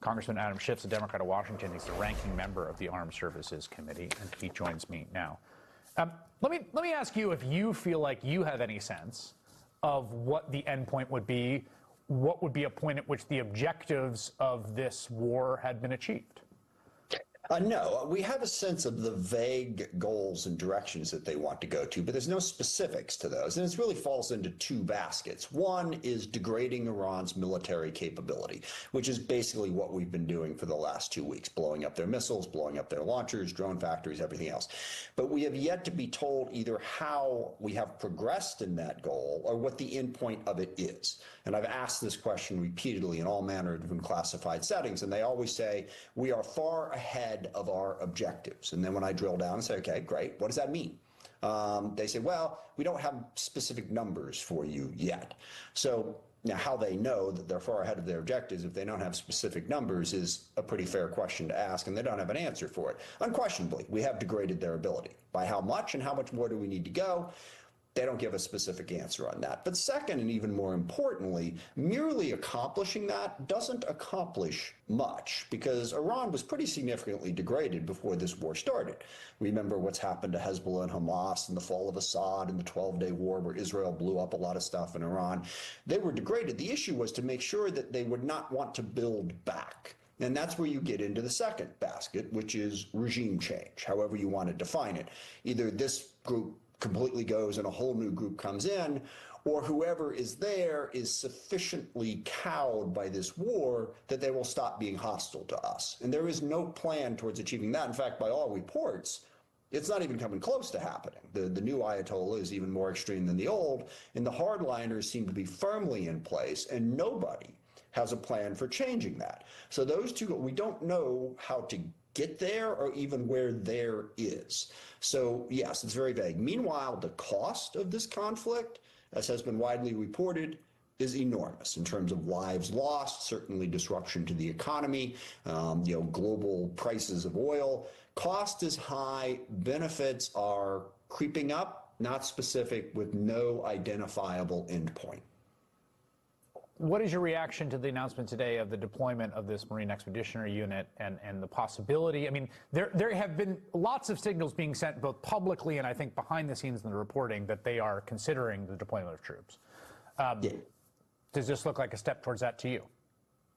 Congressman Adam Schiff's a Democrat of Washington. He's the ranking member of the Armed Services Committee, and he joins me now. Let me ask you if you feel like you have any sense of what the endpoint would be, what would be a point at which the objectives of this war had been achieved. No, we have a sense of the vague goals and directions that they want to go to, but there's no specifics to those. And it really falls into two baskets. One is degrading Iran's military capability, which is basically what we've been doing for the last 2 weeks, blowing up their missiles, blowing up their launchers, drone factories, everything else. But we have yet to be told either how we have progressed in that goal or what the endpoint of it is. And I've asked this question repeatedly in all manner of different classified settings, and they always say, we are far ahead of our objectives. And then when I drill down and say, okay, great, what does that mean? They say, well, we don't have specific numbers for you yet. So now how they know that they're far ahead of their objectives if they don't have specific numbers is a pretty fair question to ask, and they don't have an answer for it. Unquestionably, we have degraded their ability. By how much and how much more do we need to go? They don't give a specific answer on that. But second, and even more importantly, merely accomplishing that doesn't accomplish much, because Iran was pretty significantly degraded before this war started. Remember what's happened to Hezbollah and Hamas and the fall of Assad and the 12-day war where Israel blew up a lot of stuff in Iran. They were degraded. The issue was to make sure that they would not want to build back. And that's where you get into the second basket, which is regime change, however you want to define it. Either this group completely goes and a whole new group comes in, or whoever is there is sufficiently cowed by this war that they will stop being hostile to us. And there is no plan towards achieving that. In fact, by all reports, it's not even coming close to happening. The new Ayatollah is even more extreme than the old, and the hardliners seem to be firmly in place, and nobody has a plan for changing that. So those two, we don't know how to get there or even where there is. So yes, it's very vague. Meanwhile, the cost of this conflict, as has been widely reported, is enormous in terms of lives lost, certainly disruption to the economy, global prices of oil. Cost is high, benefits are creeping up, not specific, with no identifiable endpoint. What is your reaction to the announcement today of the deployment of this Marine Expeditionary Unit and the possibility? I mean, there have been lots of signals being sent both publicly and I think behind the scenes in the reporting that they are considering the deployment of troops. Does this look like a step towards that to you?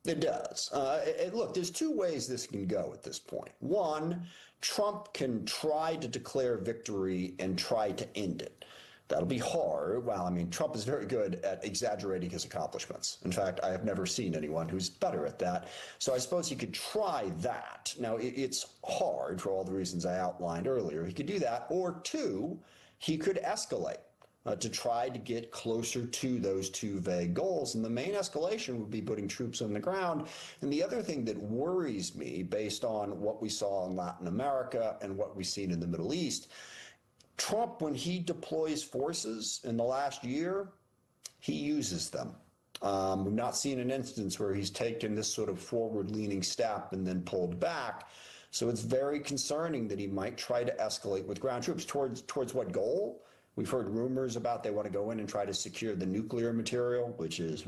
It does. Look, there's two ways this can go at this point. One, Trump can try to declare victory and try to end it. That'll be hard. Well, I mean, Trump is very good at exaggerating his accomplishments. In fact, I have never seen anyone who's better at that. So I suppose he could try that. Now, it's hard for all the reasons I outlined earlier. He could do that. Or two, he could escalate to try to get closer to those two vague goals. And the main escalation would be putting troops on the ground. And the other thing that worries me, based on what we saw in Latin America and what we've seen in the Middle East, Trump, when he deploys forces in the last year, he uses them. We've not seen an instance where he's taken this sort of forward-leaning step and then pulled back. So it's very concerning that he might try to escalate with ground troops. Towards what goal? We've heard rumors about they want to go in and try to secure the nuclear material, which is,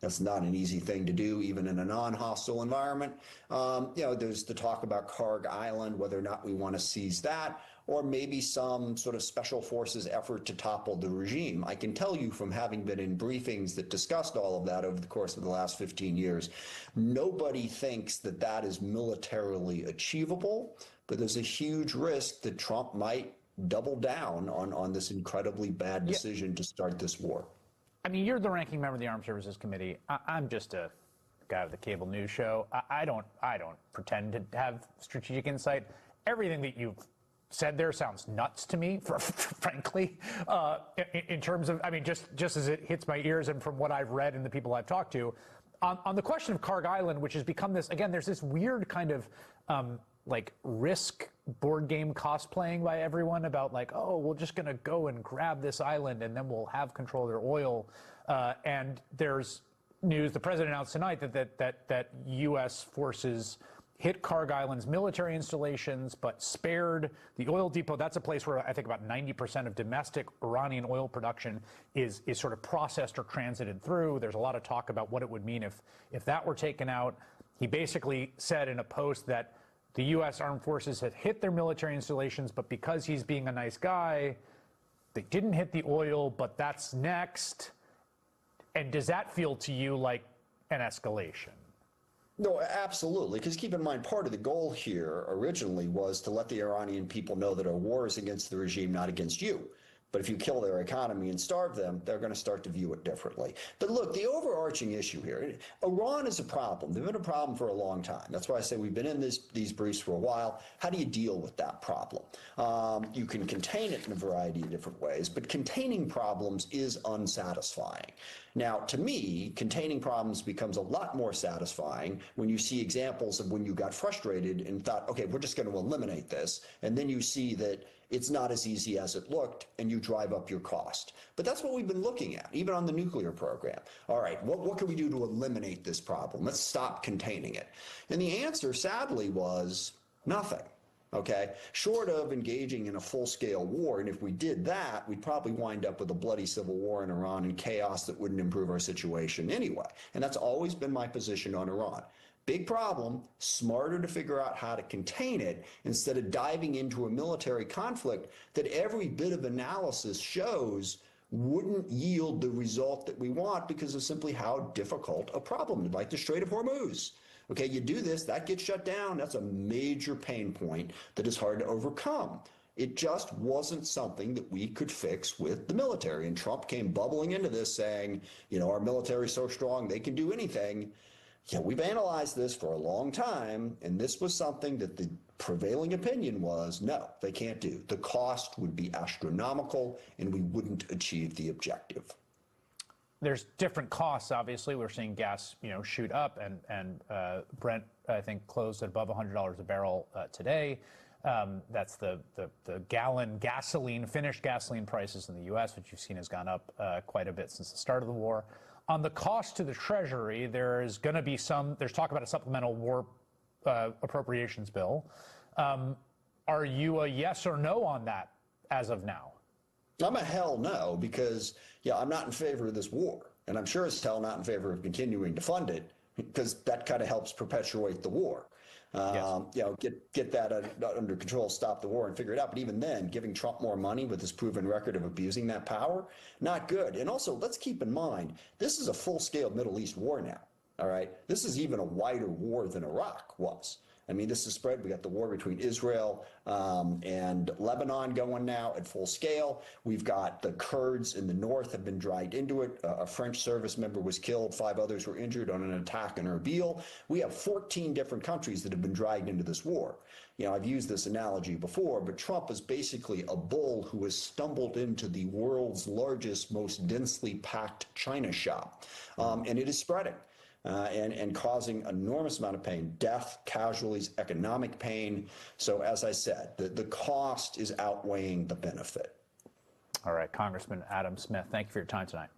that's not an easy thing to do, even in a non-hostile environment. There's the talk about Karg Island, whether or not we want to seize that, or maybe some sort of special forces effort to topple the regime. I can tell you from having been in briefings that discussed all of that over the course of the last 15 years, nobody thinks that that is militarily achievable, but there's a huge risk that Trump might double down on this incredibly bad decision to start this war. I mean, you're the ranking member of the Armed Services Committee. I'm just a guy with a cable news show. I don't pretend to have strategic insight. Everything that you've said there sounds nuts to me, frankly, in terms of, I mean, just as it hits my ears and from what I've read and the people I've talked to. On the question of Karg Island, which has become this, again, there's this weird kind of like risk board game cosplaying by everyone about like, oh, we're just going to go and grab this island and then we'll have control of their oil. And there's news, the president announced tonight that U.S. forces hit Karg Island's military installations, but spared the oil depot. That's a place where I think about 90% of domestic Iranian oil production is sort of processed or transited through. There's a lot of talk about what it would mean if that were taken out. He basically said in a post that the U.S. armed forces had hit their military installations, but because he's being a nice guy, they didn't hit the oil, but that's next. And does that feel to you like an escalation? No, absolutely. Because keep in mind, part of the goal here originally was to let the Iranian people know that our war is against the regime, not against you. But if you kill their economy and starve them, they're going to start to view it differently. But look, the overarching issue here, Iran is a problem. They've been a problem for a long time. That's why I say we've been in these briefs for a while. How do you deal with that problem? You can contain it in a variety of different ways, but containing problems is unsatisfying. Now, to me, containing problems becomes a lot more satisfying when you see examples of when you got frustrated and thought, okay, we're just going to eliminate this. And then you see that it's not as easy as it looked, and you drive up your cost. But that's what we've been looking at, even on the nuclear program. All right, what can we do to eliminate this problem? Let's stop containing it. And the answer, sadly, was nothing. Okay, short of engaging in a full-scale war, and if we did that, we'd probably wind up with a bloody civil war in Iran and chaos that wouldn't improve our situation anyway. And that's always been my position on Iran. Big problem, smarter to figure out how to contain it instead of diving into a military conflict that every bit of analysis shows wouldn't yield the result that we want because of simply how difficult a problem, like the Strait of Hormuz. Okay, you do this, that gets shut down. That's a major pain point that is hard to overcome. It just wasn't something that we could fix with the military. And Trump came bubbling into this saying, you know, our military is so strong, they can do anything. Yeah, we've analyzed this for a long time, and this was something that the prevailing opinion was, no, they can't do. The cost would be astronomical, and we wouldn't achieve the objective. There's different costs, obviously. We're seeing gas, shoot up, and Brent, I think, closed at above $100 a barrel today. That's the gallon gasoline, finished gasoline prices in the U.S., which you've seen has gone up quite a bit since the start of the war. On the cost to the Treasury, there's going to be there's talk about a supplemental war appropriations bill. Are you a yes or no on that as of now? I'm a hell no, because, I'm not in favor of this war. And I'm sure as hell not in favor of continuing to fund it, because that kind of helps perpetuate the war. Yes. Get that under control, stop the war and figure it out. But even then, giving Trump more money with his proven record of abusing that power, not good. And also, let's keep in mind, this is a full-scale Middle East war now, all right? This is even a wider war than Iraq was. I mean, this is spread. We got the war between Israel and Lebanon going now at full scale. We've got the Kurds in the north have been dragged into it. A French service member was killed. 5 others were injured on an attack in Erbil. We have 14 different countries that have been dragged into this war. I've used this analogy before, but Trump is basically a bull who has stumbled into the world's largest, most densely packed China shop, and it is spreading. And causing enormous amount of pain, death, casualties, economic pain. So as I said, the cost is outweighing the benefit. All right, Congressman Adam Smith, thank you for your time tonight.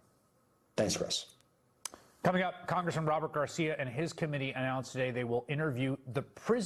Thanks, Chris. Coming up, Congressman Robert Garcia and his committee announced today they will interview the prison